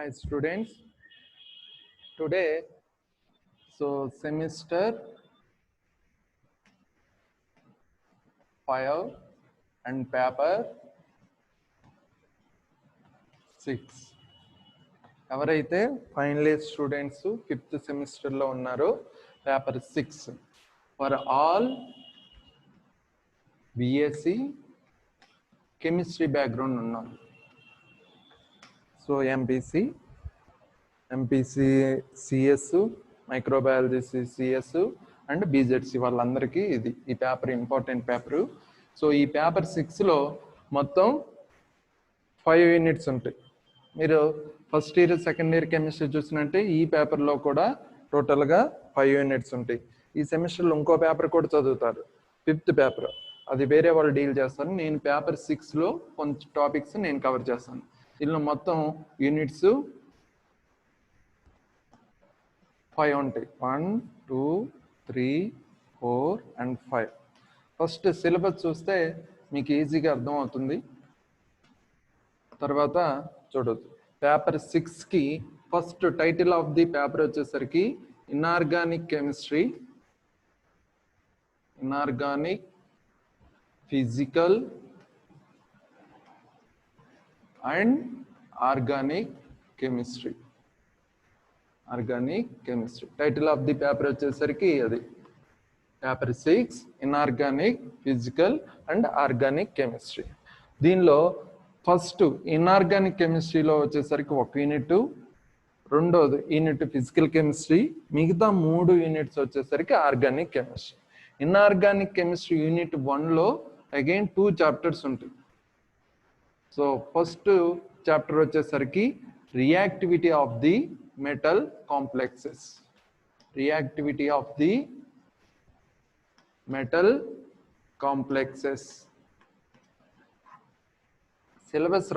Hi students, today semester 5 and paper 6 ఎవరైతే final year students 5th semester లో ఉన్నారో paper 6 for all BSc chemistry background ఉన్నారు. So MPC CS microbiology CS and BZC వాళ్ళందరికీ ఈ paper important paper. So ఈ paper 6లో మొత్తం 5 units ఉంటాయి. మీరు first year second year chemistry చూసినట్టే ఈ పేపర్లో కూడా టోటల్గా 5 యూనిట్స్ ఉంటాయి. ఈ సెమిస్టర్లో ఇంకో పేపర్ కూడా చదువుతారు, 5th పేపర్, అది వేరే వాళ్ళు డీల్ చేస్తారు. నేను పేపర్ 6లో కొంచెం టాపిక్స్ నేను కవర్ చేస్తాను. దీనిలో మొత్తం యూనిట్స్ 5 ఉంటాయి. 1, 2, 3, 4 and 5. ఫస్ట్ సిలబస్ చూస్తే మీకు ఈజీగా అర్థం అవుతుంది. తర్వాత చూడొచ్చు. పేపర్ 6కి first title of the paper వచ్చేసరికి inorganic chemistry, inorganic physical and organic chemistry. Organic chemistry title of the paper వచ్చేసరికి అది paper 6 inorganic physical and organic chemistry. దీనిలో ఫస్ట్ ఇన్ఆర్గానిక్ కెమిస్ట్రీలో వచ్చేసరికి 1 యూనిట్, రెండోది యూనిట్ ఫిజికల్ కెమిస్ట్రీ, మిగతా 3 units వచ్చేసరికి organic chemistry. Inorganic chemistry unit 1లో again 2 chapters ఉంటాయి. సో ఫస్ట్ చాప్టర్ వచ్చేసరికి reactivity of the metal complexes, reactivity of the metal complexes. Syllabus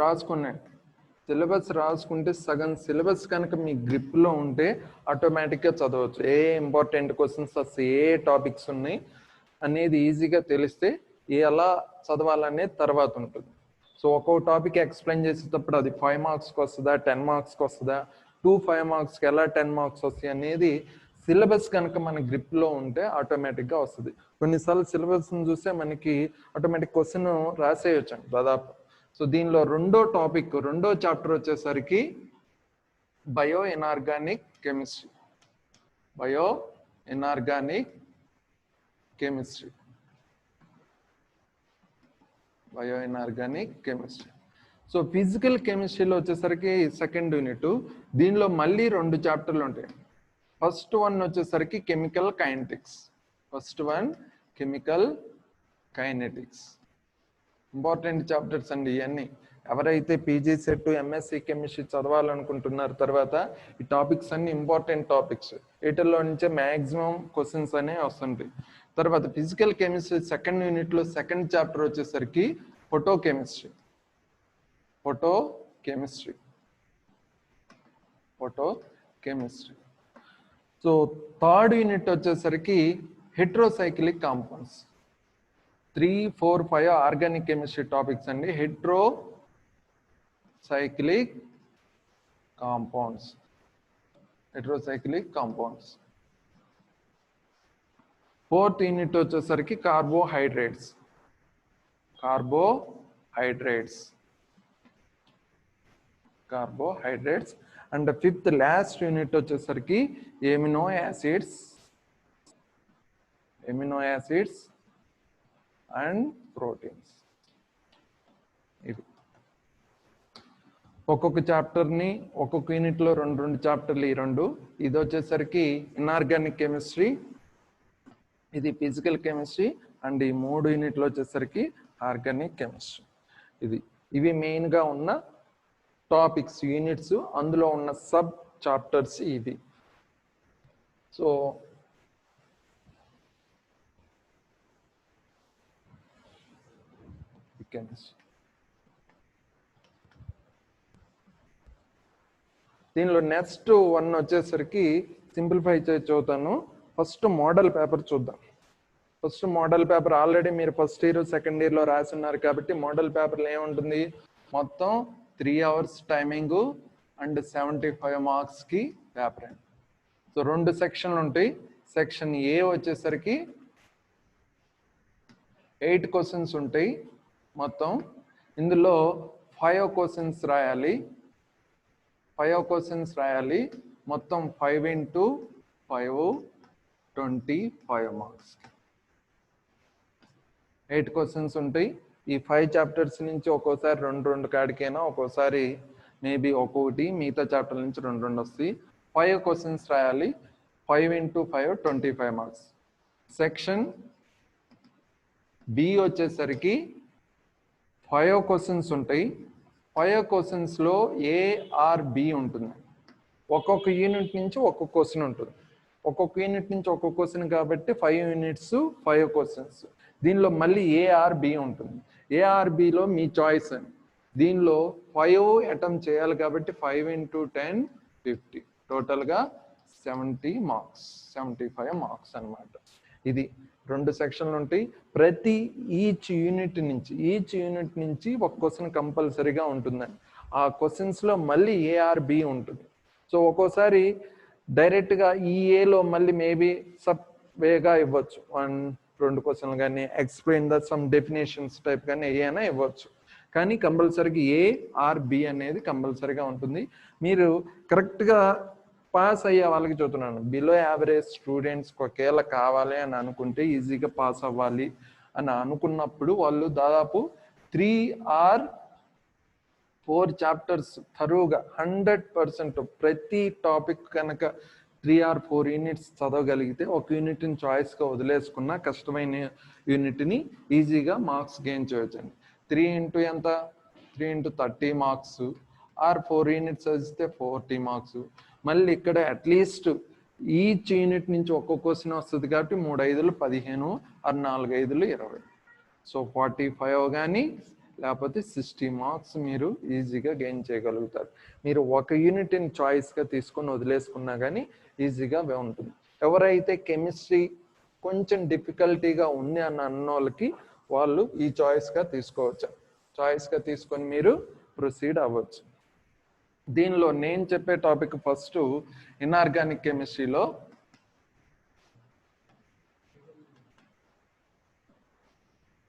రాసుకుంటే సగం సిలబస్ కనుక మీ గ్రిప్లో ఉంటే ఆటోమేటిక్గా చదవచ్చు. ఏ ఇంపార్టెంట్ క్వశ్చన్స్ వస్తాయి, ఏ టాపిక్స్ ఉన్నాయి అనేది ఈజీగా తెలిస్తే ఎలా చదవాలనేది తర్వాత ఉంటుంది. సో ఒక్కో టాపిక్ ఎక్స్ప్లెయిన్ చేసేటప్పుడు అది 5 మార్క్స్కి వస్తుందా, 10 మార్క్స్కి వస్తుందా, 5 మార్క్స్కి ఎలా 10 మార్క్స్ వస్తాయి అనేది సిలబస్ కనుక మన గ్రిప్లో ఉంటే ఆటోమేటిక్గా వస్తుంది. కొన్నిసార్లు సిలబస్ని చూస్తే మనకి ఆటోమేటిక్ క్వశ్చన్ రాసేయచ్చు దాదాపు. సో దీనిలో రెండో చాప్టర్ వచ్చేసరికి bio inorganic chemistry, bio inorganic chemistry, bio inorganic chemistry. So physical కెమిస్ట్రీలో వచ్చేసరికి సెకండ్ యూనిట్. దీనిలో మళ్ళీ 2 చాప్టర్లు ఉంటాయి. ఫస్ట్ వన్ వచ్చేసరికి chemical kinetics, chemical kinetics. Important chapters అండి ఇవన్నీ. ఎవరైతే పీజీ సెట్ ఎంఎస్సి కెమిస్ట్రీ చదవాలనుకుంటున్నారు తర్వాత ఈ టాపిక్స్ అన్ని ఇంపార్టెంట్ టాపిక్స్. వీటిల్లో నుంచే మ్యాక్సిమం క్వశ్చన్స్ అనేవి వస్తుంటాయి. తర్వాత ఫిజికల్ కెమిస్ట్రీ సెకండ్ యూనిట్లో సెకండ్ చాప్టర్ వచ్చేసరికి photo chemistry. So third unit వచ్చేసరికి heterocyclic compounds. 3, 4, 5 organic chemistry topics అండి. Heterocyclic compounds. ఫోర్త్ యూనిట్ వచ్చేసరికి carbohydrates. And fifth last unit వచ్చేసరికి ఎమినో యాసిడ్స్ అండ్ ప్రోటీన్స్. ఇది ఒక్కొక్క చాప్టర్ని ఒక్కొక్క యూనిట్లో 2 చాప్టర్లు. ఈ 2 ఇది వచ్చేసరికి ఇన్ఆర్గానిక్ కెమిస్ట్రీ, ఇది ఫిజికల్ కెమిస్ట్రీ, అండ్ ఈ 3 యూనిట్లు వచ్చేసరికి ఆర్గానిక్ కెమిస్ట్రీ. ఇవి మెయిన్గా ఉన్న టాపిక్స్, యూనిట్స్. అందులో ఉన్న సబ్ చాప్టర్స్ ఇవి. సో దీనిలో నెక్స్ట్ 1 వచ్చేసరికి సింప్లిఫై చేసి చదువుతాను. ఫస్ట్ మోడల్ పేపర్ చూద్దాం. ఫస్ట్ మోడల్ పేపర్ ఆల్రెడీ మీరు ఫస్ట్ ఇయర్ సెకండ్ ఇయర్లో రాసి ఉన్నారు కాబట్టి మోడల్ పేపర్లో ఏముంటుంది, మొత్తం 3 hours టైమింగ్, అండ్ 75 మార్క్స్కి పేపర్ ఎండ్. సో 2 సెక్షన్లు ఉంటాయి. సెక్షన్ ఏ వచ్చేసరికి 8 క్వశ్చన్స్ ఉంటాయి మొత్తం. ఇందులో 5 క్వశ్చన్స్ రాయాలి. 5 క్వశ్చన్స్ రాయాలి. మొత్తం 5 into 5 25 మార్క్స్. 8 క్వశ్చన్స్ ఉంటాయి. ఈ 5 చాప్టర్స్ నుంచి ఒక్కోసారి 2 కాడికైనా, ఒక్కోసారి మేబీ ఒక్కొక్కటి మిగతా చాప్టర్ నుంచి 2 వస్తాయి. 5 క్వశ్చన్స్ రాయాలి. 5 into 5 25 మార్క్స్. సెక్షన్ బి వచ్చేసరికి 5 క్వశ్చన్స్ ఉంటాయి. 5 క్వశ్చన్స్లో ఏఆర్బి ఉంటుంది. ఒక్కొక్క యూనిట్ నుంచి ఒక్కొక్క క్వశ్చన్ ఉంటుంది. ఒక్కొక్క యూనిట్ నుంచి ఒక్కొక్క క్వశ్చన్ కాబట్టి 5 యూనిట్స్ 5 క్వశ్చన్స్. దీనిలో మళ్ళీ ఏఆర్బి ఉంటుంది. ఏఆర్బిలో మీ చాయిస్ అని. దీనిలో 5 అటెంప్ట్ చేయాలి కాబట్టి 5 into 10 50. టోటల్గా 70 మార్క్స్, 75 మార్క్స్ అనమాట. ఇది 2 సెక్షన్లు ఉంటాయి. ప్రతి ఈచ్ యూనిట్ నుంచి ఒక క్వశ్చన్ కంపల్సరీగా ఉంటుందండి. ఆ క్వశ్చన్స్లో మళ్ళీ ఏఆర్బి ఉంటుంది. సో ఒక్కోసారి డైరెక్ట్గా ఈ ఏలో మళ్ళీ మేబీ సబ్ వేగా ఇవ్వచ్చు. 1-2 క్వశ్చన్లు కానీ, explain the sum definitions type కానీ ఏమైనా ఇవ్వచ్చు. కానీ కంపల్సరీగా ఏఆర్బి అనేది కంపల్సరీగా ఉంటుంది. మీరు కరెక్ట్గా పాస్ అయ్యే వాళ్ళకి చెబుతున్నాను. బిలో యావరేజ్ స్టూడెంట్స్కి ఒకవేళ కావాలి అని అనుకుంటే, ఈజీగా పాస్ అవ్వాలి అని అనుకున్నప్పుడు వాళ్ళు దాదాపు 3 or 4 చాప్టర్స్ థరూగా 100% ప్రతి టాపిక్ కనుక 3 or 4 యూనిట్స్ చదవగలిగితే, ఒక యూనిట్ని చాయిస్గా వదిలేసుకున్న కష్టమైన యూనిట్ని ఈజీగా మార్క్స్ గెయిన్ చేయొచ్చండి. 3 into ఎంత? 3 into 30 మార్క్స్. ఆర్ 4 యూనిట్స్ చదివితే 40 మార్క్స్. మళ్ళీ ఇక్కడ అట్లీస్ట్ ఈచ్ యూనిట్ నుంచి ఒక్కొక్క క్వశ్చన్ వస్తుంది కాబట్టి 3 5 15 ఆర్ 4 5 20. సో 45 కానీ లేకపోతే 60 మార్క్స్ మీరు ఈజీగా గెయిన్ చేయగలుగుతారు. మీరు ఒక యూనిట్ని చాయిస్గా తీసుకొని వదిలేసుకున్నా కానీ ఈజీగా ఉంటుంది. ఎవరైతే కెమిస్ట్రీ కొంచెం డిఫికల్టీగా ఉంది అన్న వాళ్ళకి వాళ్ళు ఈ చాయిస్గా తీసుకోవచ్చు. చాయిస్గా తీసుకొని మీరు ప్రొసీడ్ అవ్వచ్చు. దీనిలో నేను చెప్పే టాపిక్ ఫస్ట్ ఇన్ఆర్గానిక్ కెమిస్ట్రీలో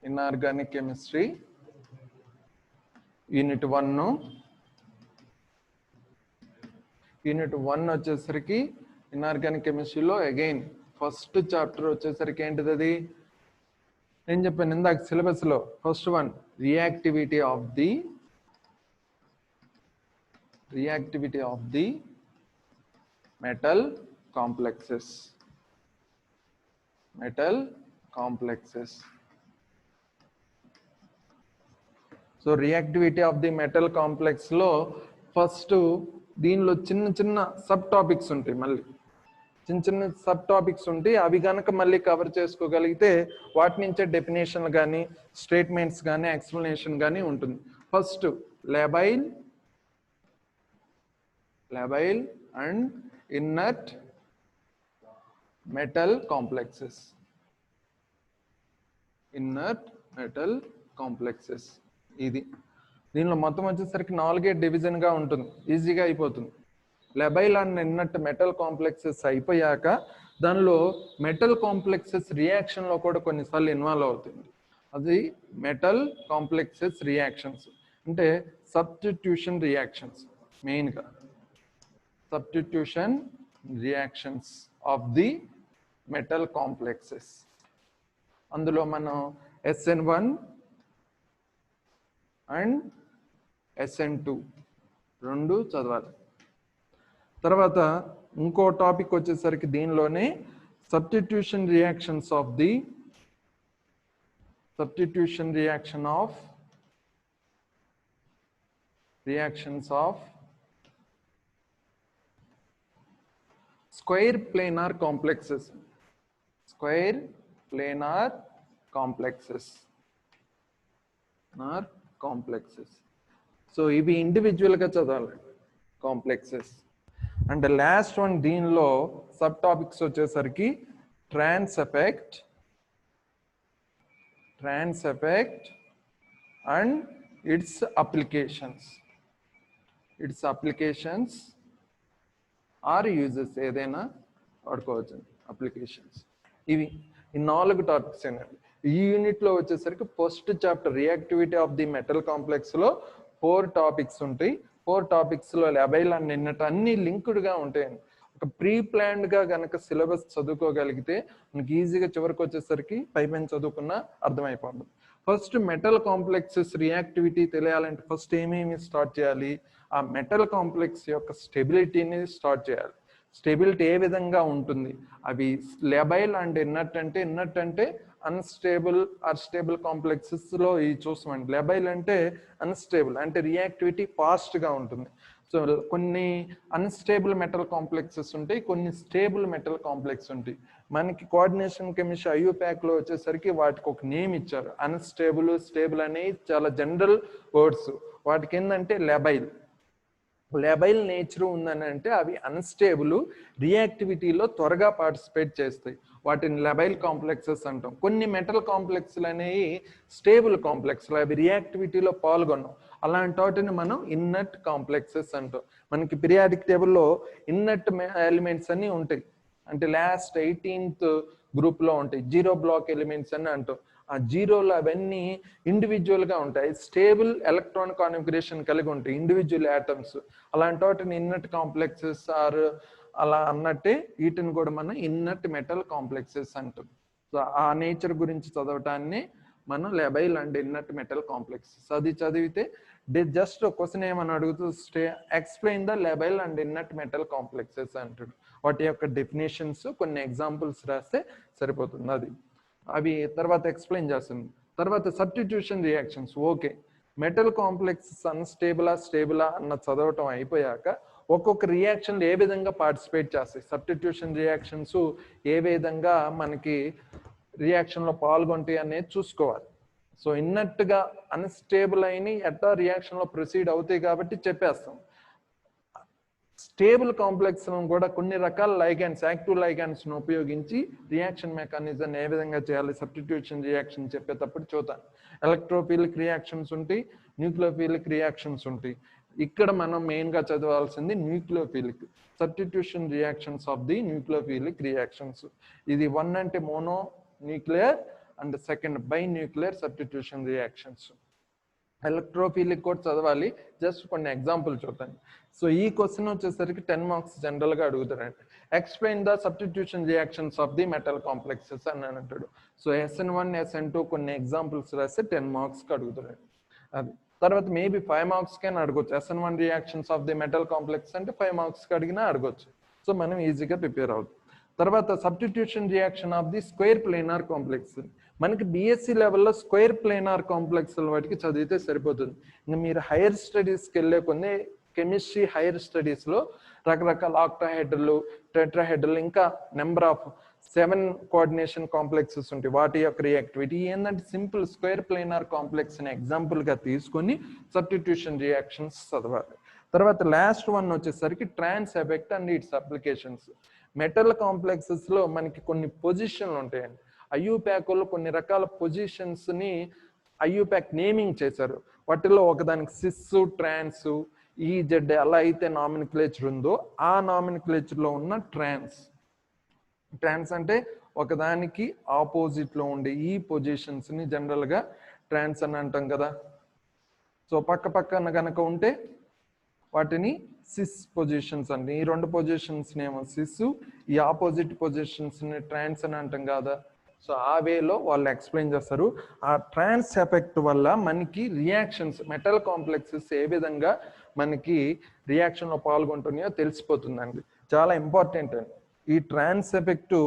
ఇన్ఆర్గానిక్ కెమిస్ట్రీ యూనిట్ 1. యూనిట్ 1 వచ్చేసరికి ఇన్ఆర్గానిక్ కెమిస్ట్రీలో అగైన్ ఫస్ట్ చాప్టర్ వచ్చేసరికి ఏంటిది? అది నేను చెప్పాను ఇందాక సిలబస్లో. First one reactivity of the metal complexes. So reactivity of the metal complex లో ఫస్ట్ దీనిలో చిన్న సబ్ టాపిక్స్ ఉంటాయి. మళ్ళీ చిన్న సబ్ టాపిక్స్ ఉంటాయి. అవి కనుక మళ్ళీ కవర్ చేసుకోగలిగితే వాటి నుంచే డెఫినేషన్ కానీ, స్టేట్మెంట్స్ కానీ, ఎక్స్ప్లెనేషన్ కానీ ఉంటుంది. First labile and inert metal complexes. ఇది దీనిలో మొత్తం వచ్చేసరికి 4 డివిజన్ గా ఉంటుంది. ఈజీగా అయిపోతుంది. Labile and inert metal complexes అయిపోయాక దానిలో మెటల్ కాంప్లెక్సెస్ రియాక్షన్ లో కూడా కొన్నిసార్లు ఇన్వాల్వ్ అవుతుంది. అది మెటల్ కాంప్లెక్సెస్ రియాక్షన్స్ అంటే సబ్స్టిట్యూషన్ రియాక్షన్స్. మెయిన్గా substitution reactions of the metal complexes. అందులో మనం SN1 అండ్ SN2 రెండు చదవాలి. తర్వాత ఇంకో టాపిక్ వచ్చేసరికి దీనిలోనే substitution reactions of square planar complexes. So ఇవి ఇండివిజువల్ గా చదవాలి కాంప్లెక్సెస్. అండ్ లాస్ట్ వన్ దీనిలో సబ్ టాపిక్స్ వచ్చేసరికి trans effect and its applications. Its applications or uses ఏదైనా వాడుకోవచ్చు అప్లికేషన్స్. ఇవి ఈ 4 టాపిక్స్ అండి. ఈ యూనిట్లో వచ్చేసరికి first chapter reactivity of the metal కాంప్లెక్స్లో 4 టాపిక్స్ ఉంటాయి. 4 టాపిక్స్లో లెబైల్ అండ్ నిన్నట్టు అన్ని లింక్డ్గా ఉంటాయండి. ఒక ప్రీ ప్లాన్డ్గా కనుక సిలబస్ చదువుకోగలిగితే మనకి ఈజీగా చివరికి వచ్చేసరికి పైపైన చదువుకున్నా అర్థమైపోతుంది. ఫస్ట్ మెటల్ కాంప్లెక్సెస్ రియాక్టివిటీ తెలియాలంటే ఫస్ట్ ఏమేమి స్టార్ట్ చేయాలి? ఆ మెటల్ కాంప్లెక్స్ యొక్క స్టెబిలిటీని స్టార్ట్ చేయాలి. స్టెబిలిటీ ఏ విధంగా ఉంటుంది? అవి లెబైల్ అండ్ ఇన్నట్ అంటే అన్స్టేబుల్ ఆర్ స్టేబుల్ కాంప్లెక్సెస్లో ఇవి చూస్తామండి. లెబైల్ అంటే అన్స్టేబుల్ అంటే రియాక్టివిటీ ఫాస్ట్గా ఉంటుంది. సో కొన్ని అన్స్టేబుల్ మెటల్ కాంప్లెక్సెస్ ఉంటాయి, కొన్ని స్టేబుల్ మెటల్ కాంప్లెక్స్ ఉంటాయి. మనకి కోఆర్డినేషన్ కెమిస్ట్రీ ఐయుప్యాక్లో వచ్చేసరికి వాటికి ఒక నేమ్ ఇచ్చారు. అన్స్టేబుల్, స్టేబుల్ అనేవి చాలా జనరల్ వర్డ్స్. వాటికి ఏంటంటే లెబైల్ నేచర్ ఉందని అంటే అవి అన్స్టేబుల్, రియాక్టివిటీలో త్వరగా పార్టిసిపేట్ చేస్తాయి. వాటిని లెబైల్ కాంప్లెక్సెస్ అంటాం. కొన్ని మెటల్ కాంప్లెక్స్లు అనేవి స్టేబుల్ కాంప్లెక్స్లు, అవి రియాక్టివిటీలో పాల్గొన్నాం. అలాంటి వాటిని మనం ఇన్నట్ కాంప్లెక్సెస్ అంటాం. మనకి పీరియాడిక్ టేబుల్లో ఇన్నట్ ఎలిమెంట్స్ అన్ని ఉంటాయి. అంటే లాస్ట్ 18th గ్రూప్లో ఉంటాయి. 0 బ్లాక్ ఎలిమెంట్స్ అని అంటాం. ఆ జీరోలు అవన్నీ ఇండివిజువల్గా ఉంటాయి. స్టేబుల్ ఎలక్ట్రాన్ కాన్ఫిగరేషన్ కలిగి ఉంటాయి ఇండివిజువల్ యాటమ్స్. అలాంటి వాటిని ఇన్నట్ కాంప్లెక్సెస్ ఆర్ అలా అన్నట్టే వీటిని కూడా మనం ఇన్నట్ మెటల్ కాంప్లెక్సెస్ అంటాం. సో ఆ నేచర్ గురించి చదవటాన్ని మనం labile and inert metal complexes అది చదివితే జస్ట్ క్వశ్చన్ ఏమని అడుగుతూ explain the labile and inert metal complexes అంటాడు. వాటి యొక్క డెఫినేషన్స్ కొన్ని ఎగ్జాంపుల్స్ రాస్తే సరిపోతుంది. అది అవి తర్వాత ఎక్స్ప్లెయిన్ చేస్తుంది. తర్వాత substitution reactions. Okay, metal complexes అన్స్టేబులా స్టేబులా అన్న చదవటం అయిపోయాక ఒక్కొక్క రియాక్షన్లు ఏ విధంగా పార్టిసిపేట్ చేస్తాయి, సబ్స్టిట్యూషన్ రియాక్షన్స్ ఏ విధంగా మనకి రియాక్షన్లో పాల్గొంటాయి అనేది చూసుకోవాలి. సో ఇన్నట్టుగా అన్స్టేబుల్ అయిన ఎట్లా రియాక్షన్లో ప్రొసీడ్ అవుతాయి కాబట్టి చెప్పేస్తాం. స్టేబుల్ కాంప్లెక్స్ కూడా కొన్ని రకాల లైగాండ్స్, యాక్టివ్ లైగాండ్స్ ఉపయోగించి రియాక్షన్ మెకానిజం ఏ విధంగా చేయాలి సబ్స్టిట్యూషన్ రియాక్షన్ చెప్పేటప్పుడు చూద్దాం. ఎలక్ట్రోఫిలిక్ రియాక్షన్స్ ఉంటాయి, న్యూక్లియోఫిలిక్ రియాక్షన్స్ ఉంటాయి. ఇక్కడ మనం మెయిన్గా చదవాల్సింది nucleophilic substitution reactions of the nucleophilic reactions. ఇది 1 అంటే mono nuclear and 2 bi nuclear substitution reactions. Electrophilic కూడా చదవాలి. జస్ట్ కొన్ని ఎగ్జాంపుల్ చూద్దాం. సో ఈ క్వశ్చన్ వచ్చేసరికి 10 మార్క్స్ జనరల్గా అడుగుతారండి. Explain the substitution reactions of the metal complexes అని అంటాడు. సో SN1 SN2 కొన్ని ఎగ్జాంపుల్స్ రాస్తే 10 మార్క్స్కి అడుగుతారండి. అది తర్వాత మేబీ 5 మార్క్స్కి అని అడగొచ్చు. SN1 reactions of the metal complex అంటే 5 మార్క్స్కి అడిగినా అడగొచ్చు. సో మనం ఈజీగా ప్రిపేర్ అవుతాం. తర్వాత substitution reaction of the square planar complex. మనకి BSc లెవెల్లో స్క్వేర్ ప్లేనార్ కాంప్లెక్స్ వాటికి చదివితే సరిపోతుంది. ఇంకా మీరు హైయర్ స్టడీస్కి వెళ్ళే కొన్ని కెమిస్ట్రీ హైయర్ స్టడీస్లో రకరకాల ఆక్టాహెడ్రలు, టెట్రాహెడ్రలు, ఇంకా నెంబర్ ఆఫ్ 7 కోఆర్డినేషన్ కాంప్లెక్సెస్ ఉంటాయి. వాటి యొక్క రియాక్టివిటీ ఏంటంటే సింపుల్ స్క్వేర్ ప్లేనార్ కాంప్లెక్స్ ని ఎగ్జాంపుల్గా తీసుకొని సబ్స్టిట్యూషన్ రియాక్షన్స్ చదవాలి. తర్వాత లాస్ట్ వన్ వచ్చేసరికి trans effect and its applications. Metal కాంప్లెక్సెస్లో మనకి కొన్ని పొజిషన్లు ఉంటాయండి. ఐయుప్యాక్లో కొన్ని రకాల పొజిషన్స్ని ఐయుప్యాక్ నేమింగ్ చేశారు. వాటిలో ఒకదానికి సిస్, ట్రాన్స్, ఈజెడ్ అలా అయితే నామినిక్లేచర్ ఉందో ఆ నామినిక్లేచర్లో ఉన్న ట్రాన్స్ అంటే ఒకదానికి ఆపోజిట్లో ఉండే ఈ పొజిషన్స్ని జనరల్గా ట్రాన్స్ అని అంటాం కదా. సో పక్క పక్కన కనుక ఉంటే వాటిని సిస్ పొజిషన్స్ అండి. ఈ 2 పొజిషన్స్ ఏమో సిస్, ఈ ఆపోజిట్ పొజిషన్స్ ని ట్రాన్స్ అని అంటాం కదా. సో ఆ వేలో వాళ్ళు ఎక్స్ప్లెయిన్ చేస్తారు. ఆ ట్రాన్స్ ఎఫెక్ట్ వల్ల మనకి రియాక్షన్స్ మెటల్ కాంప్లెక్సెస్ ఏ విధంగా మనకి రియాక్షన్లో పాల్గొంటున్నాయో తెలిసిపోతుందండి. చాలా ఇంపార్టెంట్ అండి ఈ ట్రాన్స్ ఎఫెక్ట్.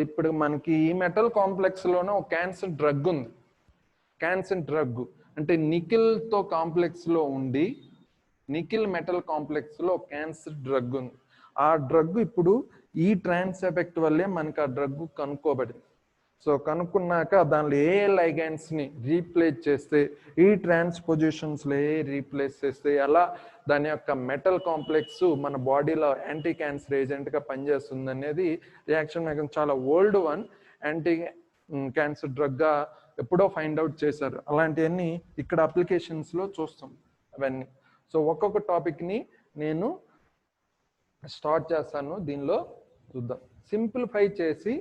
ఇప్పుడు మనకి ఈ మెటల్ కాంప్లెక్స్లోనే ఒక క్యాన్సర్ డ్రగ్ ఉంది. క్యాన్సర్ డ్రగ్ అంటే నికిల్తో కాంప్లెక్స్లో ఉండి నికిల్ మెటల్ కాంప్లెక్స్లో క్యాన్సర్ డ్రగ్ ఉంది. ఆ డ్రగ్ ఇప్పుడు ఈ ట్రాన్స్ ఎఫెక్ట్ వల్లే మనకి ఆ డ్రగ్ కనుక్కోబడింది. సో కనుక్కున్నాక దానిలో ఏ లైగాండ్స్ని రీప్లేస్ చేస్తే, ఈ ట్రాన్స్పోజిషన్స్లో ఏ రీప్లేస్ చేస్తే అలా దాని యొక్క మెటల్ కాంప్లెక్స్ మన బాడీలో యాంటీ క్యాన్సర్ ఏజెంట్గా పనిచేస్తుంది అనేది రియాక్షన్ మెకానిజం. చాలా ఓల్డ్ వన్ యాంటీ క్యాన్సర్ డ్రగ్గా ఎప్పుడో ఫైండ్ అవుట్ చేశారు. అలాంటివన్నీ ఇక్కడ అప్లికేషన్స్లో చూస్తాం అవన్నీ. సో ఒక్కొక్క టాపిక్ని నేను స్టార్ట్ చేస్తాను, దీనిలో చూద్దాం. సింప్లిఫై చేసి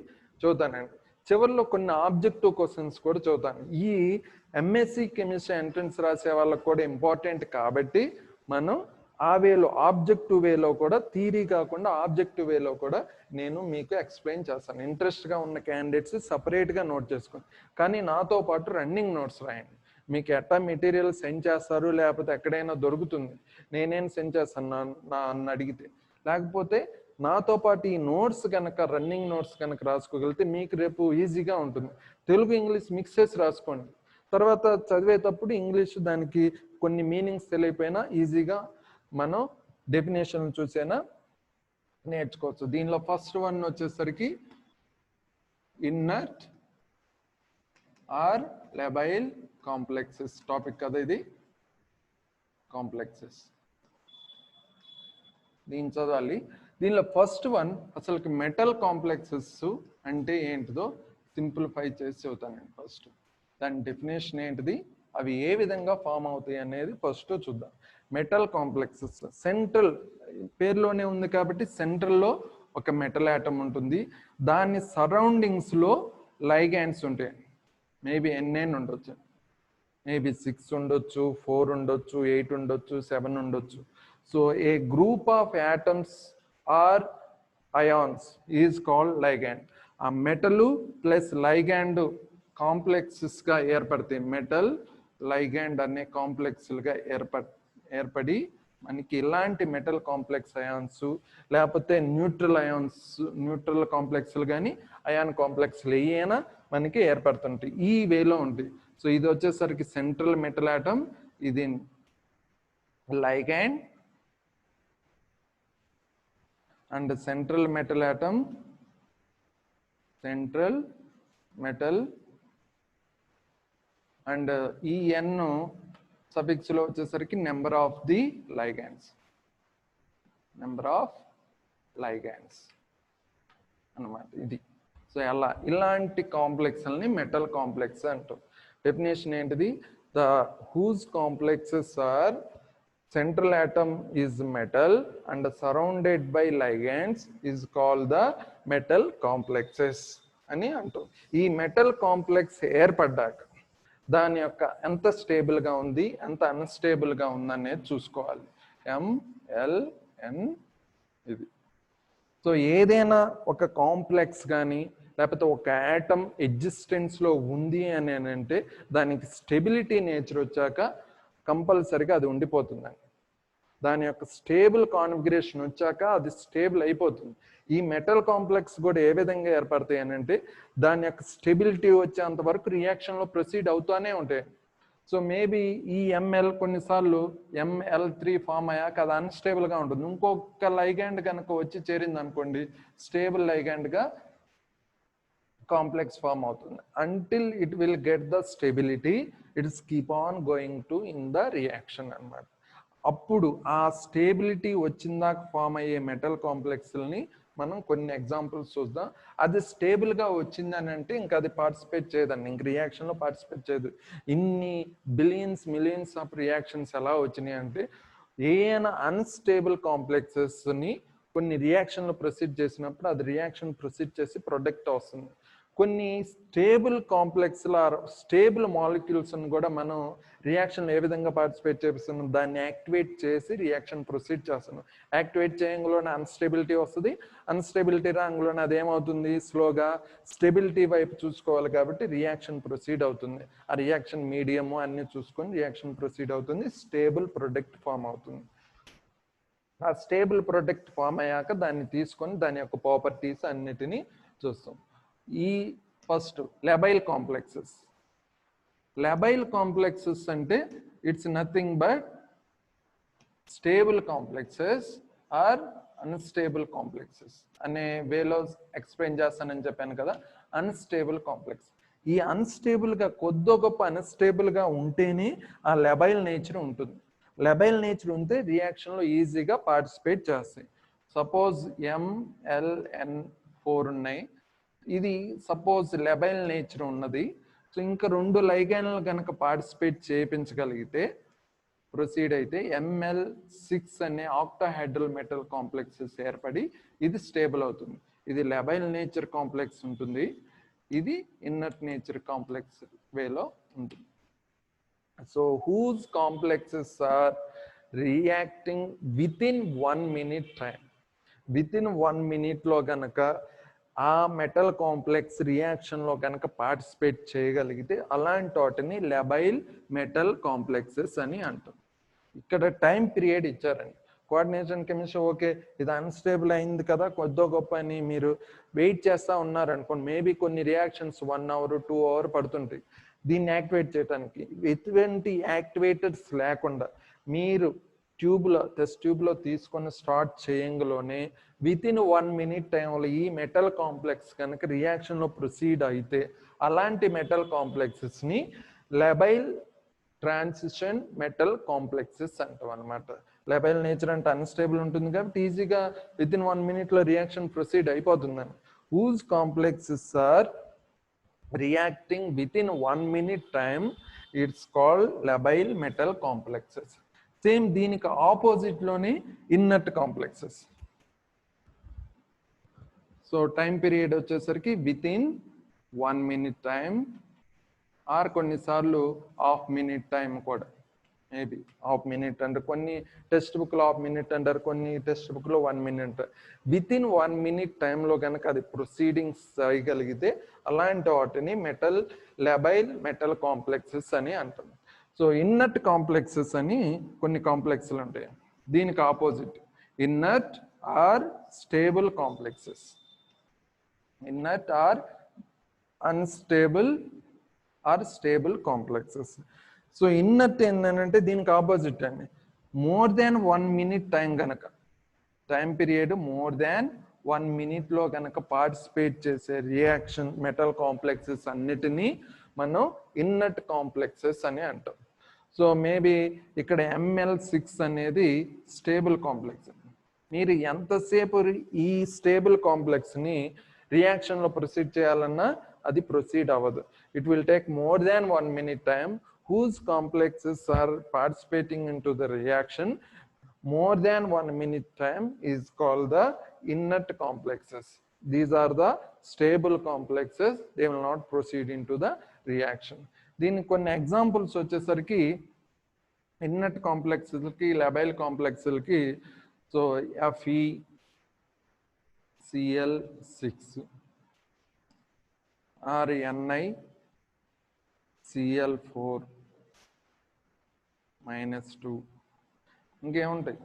చూద్దానండి. చివరిలో కొన్ని ఆబ్జెక్టివ్ క్వశ్చన్స్ కూడా చూద్దాను. ఈ ఎంఎస్సి కెమిస్ట్రీ ఎంట్రన్స్ రాసే వాళ్ళకు కూడా ఇంపార్టెంట్ కాబట్టి మనం ఆ వేలో ఆబ్జెక్టివ్ వేలో కూడా, థియరీ కాకుండా ఆబ్జెక్టివ్ వేలో కూడా నేను మీకు ఎక్స్ప్లెయిన్ చేస్తాను. ఇంట్రెస్ట్గా ఉన్న క్యాండిడేట్స్ సపరేట్గా నోట్ చేసుకోండి, కానీ నాతో పాటు రన్నింగ్ నోట్స్ రాయండి. మీకు ఎట్టా మెటీరియల్ సెండ్ చేస్తారు, లేకపోతే ఎక్కడైనా దొరుకుతుంది, నేనేం సెండ్ చేస్తాను నన్ను అడిగితే. లేకపోతే నాతో పాటు ఈ నోట్స్ కనుక, రన్నింగ్ నోట్స్ కనుక రాసుకోగలిగితే మీకు రేపు ఈజీగా ఉంటుంది. తెలుగు ఇంగ్లీష్ మిక్స్ చేసి రాసుకోండి. తర్వాత చదివేటప్పుడు ఇంగ్లీష్ దానికి కొన్ని మీనింగ్స్ తెలియపోయినా ఈజీగా మనం డెఫినేషన్ చూసైనా నేర్చుకోవచ్చు. దీనిలో ఫస్ట్ వన్ వచ్చేసరికి inert or labile complexes topic కదా ఇది, కాంప్లెక్సెస్. దీన్ని చదవాలి. దీనిలో ఫస్ట్ వన్ అసలుకి మెటల్ కాంప్లెక్సెస్ అంటే ఏంటిదో సింప్లిఫై చేసి చెబుతానండి. ఫస్ట్ దాని డెఫినేషన్ ఏంటిది, అవి ఏ విధంగా ఫామ్ అవుతాయి అనేది ఫస్ట్ చూద్దాం. మెటల్ కాంప్లెక్సెస్, సెంట్రల్ పేరులోనే ఉంది కాబట్టి సెంట్రల్లో ఒక మెటల్ ఆటమ్ ఉంటుంది. దాని సరౌండింగ్స్లో లైగాండ్స్ ఉంటాయి. మేబీ ఎన్నెన్ ఉండొచ్చు, మేబీ 6 ఉండొచ్చు, 4 ఉండొచ్చు, 8 ఉండొచ్చు, 7 ఉండొచ్చు. So A group of atoms are ions is called ligand. ఆ మెటల్ ప్లస్ లైగాండ్ కాంప్లెక్సెస్గా ఏర్పడతాయి. మెటల్ లైగాండ్ అనే కాంప్లెక్స్లుగా ఏర్పడి మనకి ఇలాంటి మెటల్ కాంప్లెక్స్ అయాన్స్, లేకపోతే న్యూట్రల్ కాంప్లెక్స్లు కానీ అయాన్ కాంప్లెక్స్లు ఏమైనా మనకి ఏర్పడుతుంటాయి. ఈ వేలో ఉంటాయి. సో ఇది వచ్చేసరికి సెంట్రల్ మెటల్ ఆటమ్, ఇది ligand and central metal atom, central metal and ఈ ఎన్ సఫిక్స్ లో వచ్చేసరికి number of the ligands, number of ligands అన్నమాట ఇది. సో అలా ఇలాంటి కాంప్లెక్స్ని మెటల్ కాంప్లెక్స్ అంటాం. డెఫినేషన్ ఏంటిది, the whose complexes are central atom is metal and surrounded by ligands is called the metal complexes అని అంటాం. ఈ మెటల్ కాంప్లెక్స్ ఏర్పడ్డాక దాని యొక్క ఎంత స్టేబుల్గా ఉంది, ఎంత అన్స్టేబుల్గా ఉందనేది చూసుకోవాలి. MLN ఇది. సో ఏదైనా ఒక కాంప్లెక్స్ కానీ లేకపోతే ఒక యాటమ్ ఎగ్జిస్టెన్స్లో ఉంది అని అంటే దానికి స్టెబిలిటీ నేచర్ వచ్చాక కంపల్సరిగా అది ఉండిపోతుందండి. దాని యొక్క స్టేబుల్ కాన్ఫిగరేషన్ వచ్చాక అది స్టేబుల్ అయిపోతుంది. ఈ మెటల్ కాంప్లెక్స్ కూడా ఏ విధంగా ఏర్పడతాయి అని అంటే దాని యొక్క స్టెబిలిటీ వచ్చేంత వరకు రియాక్షన్లో ప్రొసీడ్ అవుతూనే ఉంటాయి. సో మేబీ ఈ ఎంఎల్ కొన్నిసార్లు ML3 ఫామ్ అయ్యాక అది అన్స్టేబుల్గా ఉంటుంది. ఇంకొక లైగాండ్ కనుక వచ్చి చేరింది అనుకోండి, స్టేబుల్ లైగాండ్గా కాంప్లెక్స్ ఫామ్ అవుతుంది. Until it will get the stability it is keep on going to in the reaction అన్నమాట. అప్పుడు ఆ స్టేబిలిటీ వచ్చిందాక ఫామ్ అయ్యే మెటల్ కాంప్లెక్స్ని మనం కొన్ని ఎగ్జాంపుల్స్ చూద్దాం. అది స్టేబుల్గా వచ్చిందని అంటే ఇంకా అది పార్టిసిపేట్ చేయదండి, ఇంక రియాక్షన్లో పార్టిసిపేట్ చేయదు. ఇన్ని మిలియన్స్ ఆఫ్ రియాక్షన్స్ ఎలా వచ్చినాయి అంటే ఏమైనా అన్స్టేబుల్ కాంప్లెక్సెస్ని కొన్ని రియాక్షన్లు ప్రొసీడ్ చేసినప్పుడు అది రియాక్షన్ ప్రొసీడ్ చేసి ప్రొడక్ట్ వస్తుంది. కొన్ని స్టేబుల్ కాంప్లెక్స్ల స్టేబుల్ మాలిక్యూల్స్ని కూడా మనం రియాక్షన్లో ఏ విధంగా పార్టిసిపేట్ చేస్తున్నాం, దాన్ని యాక్టివేట్ చేసి రియాక్షన్ ప్రొసీడ్ చేస్తున్నాం. యాక్టివేట్ చేయంలోనే అన్స్టెబిలిటీ వస్తుంది, అన్స్టెబిలిటీ రాంగ్లోనే అదేమవుతుంది, స్లోగా స్టెబిలిటీ వైపు చూసుకోవాలి కాబట్టి రియాక్షన్ ప్రొసీడ్ అవుతుంది. ఆ రియాక్షన్ మీడియము అన్ని చూసుకొని రియాక్షన్ ప్రొసీడ్ అవుతుంది, స్టేబుల్ ప్రొడక్ట్ ఫామ్ అవుతుంది. ఆ స్టేబుల్ ప్రొడక్ట్ ఫామ్ అయ్యాక దాన్ని తీసుకొని దాని యొక్క ప్రాపర్టీస్ అన్నిటినీ చూస్తాం. ఈ first labile complexes. Labile complexes అంటే it's nothing but stable complexes or unstable complexes అనే వేలో ఎక్స్ప్లెయిన్ చేస్తానని చెప్పాను కదా. అన్స్టేబుల్ కాంప్లెక్స్, ఈ అన్స్టేబుల్గా కొద్దో గొప్ప అన్స్టేబుల్గా ఉంటేనే ఆ లెబైల్ నేచర్ ఉంటుంది. లెబైల్ నేచర్ ఉంటే రియాక్షన్లో ఈజీగా పార్టిసిపేట్ చేస్తాయి. సపోజ్ MLN4 ఉన్నాయి, ఇది సపోజ్ లెబైల్ నేచర్ ఉన్నది. సో ఇంకా 2 లైగాండ్లు కనుక పార్టిసిపేట్ చేయించగలిగితే ప్రొసీడ్ అయితే ML6 అనే ఆక్టాహైడ్రల్ మెటల్ కాంప్లెక్సెస్ ఏర్పడి ఇది స్టేబుల్ అవుతుంది. ఇది లెబైల్ నేచర్ కాంప్లెక్స్ ఉంటుంది, ఇది ఇన్నర్ట్ నేచర్ కాంప్లెక్స్ వేలో ఉంటుంది. So whose complexes are reacting within 1 minute time. Within 1 minute లో గనక ఆ మెటల్ కాంప్లెక్స్ రియాక్షన్ లో కనుక పార్టిసిపేట్ చేయగలిగితే అలాంటి వాటిని లెబైల్ మెటల్ కాంప్లెక్సెస్ అని అంటాం. ఇక్కడ టైం పీరియడ్ ఇచ్చారండి. కోఆర్డినేషన్ కెమిస్ట్రీ ఓకే, ఇది అన్స్టేబుల్ అయింది కదా కొద్దో గొప్ప అని మీరు వెయిట్ చేస్తూ ఉన్నారనుకోండి, మేబీ కొన్ని రియాక్షన్స్ 1 hour 2 hour పడుతుంటాయి దీన్ని యాక్టివేట్ చేయడానికి. ఎటువంటి యాక్టివేటర్స్ లేకుండా మీరు టెస్ట్ ట్యూబ్లో తీసుకొని స్టార్ట్ చేయంలోనే విత్ ఇన్ 1 minute టైంలో ఈ మెటల్ కాంప్లెక్స్ కనుక రియాక్షన్లో ప్రొసీడ్ అయితే అలాంటి మెటల్ కాంప్లెక్సెస్ని లెబైల్ ట్రాన్సిషన్ మెటల్ కాంప్లెక్సెస్ అంటాం అనమాట. లెబైల్ నేచర్ అంటే అన్స్టేబుల్ ఉంటుంది కాబట్టి ఈజీగా విత్ ఇన్ 1 minute లో రియాక్షన్ ప్రొసీడ్ అయిపోతుందని. Whose complexes are reacting within 1 minute time, it's called labile metal complexes. Same దీనికి ఆపోజిట్ లోనే inert complexes. So time period వచ్చేసరికి within 1 minute time or కొన్నిసార్లు హాఫ్ మినిట్ టైం కూడా, maybe half minute అంటారు, కొన్ని text బుక్లో half minute అంటారు, కొన్ని టెక్స్ట్ బుక్లో 1 minute. విత్ ఇన్ 1 minute టైంలో కనుక అది ప్రొసీడింగ్స్ చేయగలిగితే అలాంటి వాటిని లెబైల్ మెటల్ కాంప్లెక్సెస్ అని అంటాం. సో ఇన్నర్ట్ కాంప్లెక్సెస్ అని కొన్ని కాంప్లెక్స్లు ఉంటాయి, దీనికి opposite inert or stable complexes. Inert or unstable or stable complexes. So inert ఏంటంటే దీనికి ఆపోజిట్ అండి. మోర్ దాన్ 1 minute టైం కనుక, time period more than 1 minute లో కనుక పార్టిసిపేట్ చేసే రియాక్షన్ మెటల్ కాంప్లెక్సెస్ అన్నిటినీ మనం ఇన్నర్ట్ కాంప్లెక్సెస్ అని అంటాం. సో మేబీ ఇక్కడ ML6 అనేది స్టేబుల్ కాంప్లెక్స్. మీరు ఎంతసేపు ఈ స్టేబుల్ కాంప్లెక్స్ని రియాక్షన్లో ప్రొసీడ్ చేయాలన్నా అది ప్రొసీడ్ అవ్వదు. It will take more than 1 minute time. Whose complexes are participating in to the reaction more than 1 minute time is called the inert complexes. These are the stable complexes, they will not proceed into the reaction. దీనికి కొన్ని examples వచ్చేసరికి inert కాంప్లెక్స్లకి labile కాంప్లెక్స్లకి, so FeCl6 or NiCl4-2 ఇంకేముంటాయి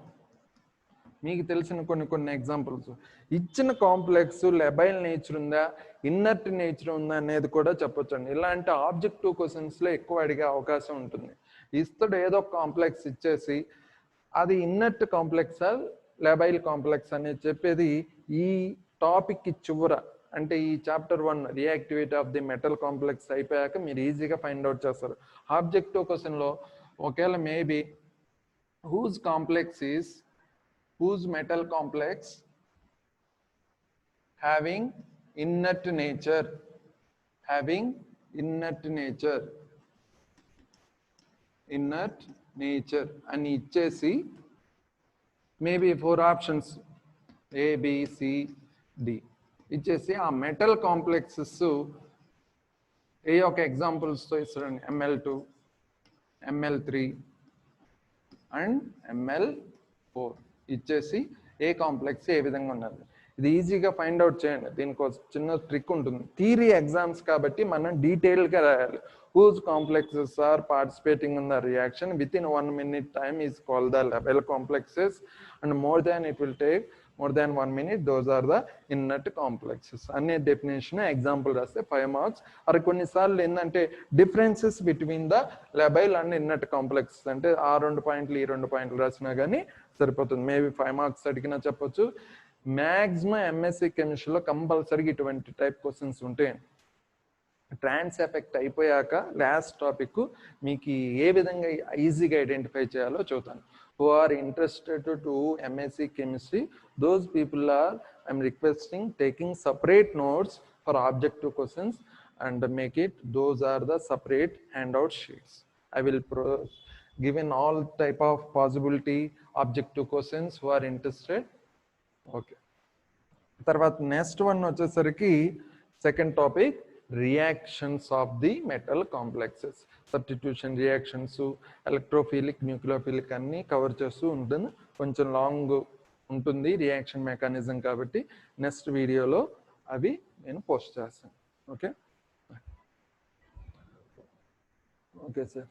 మీకు తెలిసిన కొన్ని examples. ఇచ్చిన కాంప్లెక్స్ లెబైల్ నేచర్ ఉందా ఇన్నర్ట్ నేచర్ ఉందా అనేది కూడా చెప్పొచ్చండి. ఇలాంటి ఆబ్జెక్టివ్ క్వశ్చన్స్లో ఎక్కువ అడిగే అవకాశం ఉంటుంది. ఇస్తాడు ఏదో ఒక కాంప్లెక్స్ ఇచ్చేసి అది ఇన్నర్ట్ కాంప్లెక్సా లెబైల్ కాంప్లెక్స్ అనేది చెప్పేది ఈ టాపిక్ చివర, అంటే ఈ chapter 1 reactivity of the metal complex అయిపోయాక మీరు ఈజీగా ఫైండ్ అవుట్ చేస్తారు. ఆబ్జెక్టివ్ క్వశ్చన్లో ఒకవేళ maybe whose metal complex having inert nature అని ఇచ్చేసి మేబీ 4 ఆప్షన్స్ ABCD ఇచ్చేసి ఆ మెటల్ కాంప్లెక్సెస్ ఏ ఒక ఎగ్జాంపుల్స్తో ఇస్తారండి. ML2, ML3 అండ్ ML4 ఇచ్చేసి ఏ కాంప్లెక్స్ ఏ విధంగా ఉన్నది ఇది ఈజీగా ఫైండ్ అవుట్ చేయండి. దీనికి ఒక చిన్న ట్రిక్ ఉంటుంది. థియరీ ఎగ్జామ్స్ కాబట్టి మనం డీటెయిల్గా రాయాలి. Whose complexes are participating in the reaction within 1 minute time is called the labile complexes and more than it will take more than 1 minute, those are the inert complexes. అనే definition example రాస్తే 5 marks. అది కొన్నిసార్లు ఏంటంటే differences between the labile and inert complexes అంటే ఆ 2 పాయింట్లు ఈ 2 పాయింట్లు రాసినా కానీ సరిపోతుంది. మేబీ 5 marks అడిగినా చెప్పొచ్చు. మ్యాక్సిమం ఎంఎస్సి కెమిస్ట్రీలో కంపల్సరీగా ఇటువంటి టైప్ క్వశ్చన్స్ ఉంటాయి. ట్రాన్స్ ఎఫెక్ట్ అయిపోయాక లాస్ట్ టాపిక్ మీకు ఏ విధంగా ఈజీగా ఐడెంటిఫై చేయాలో చూద్దాం. Who are interested to MSc chemistry, those people are, I'm requesting, taking separate notes for objective questions and make it, those are the separate handout sheets. I will given all type of possibility objective questions who are interested. Okay, తర్వాత next one వచ్చేసరికి second topic reactions of the metal complexes. Substitution reactions, electrophilic, nucleophilic అన్ని cover చేస్తూ ఉంటుంది. కొంచెం long ఉంటుంది reaction mechanism కాబట్టి next వీడియోలో అవి నేను పోస్ట్ చేస్తాను. Okay okay sir.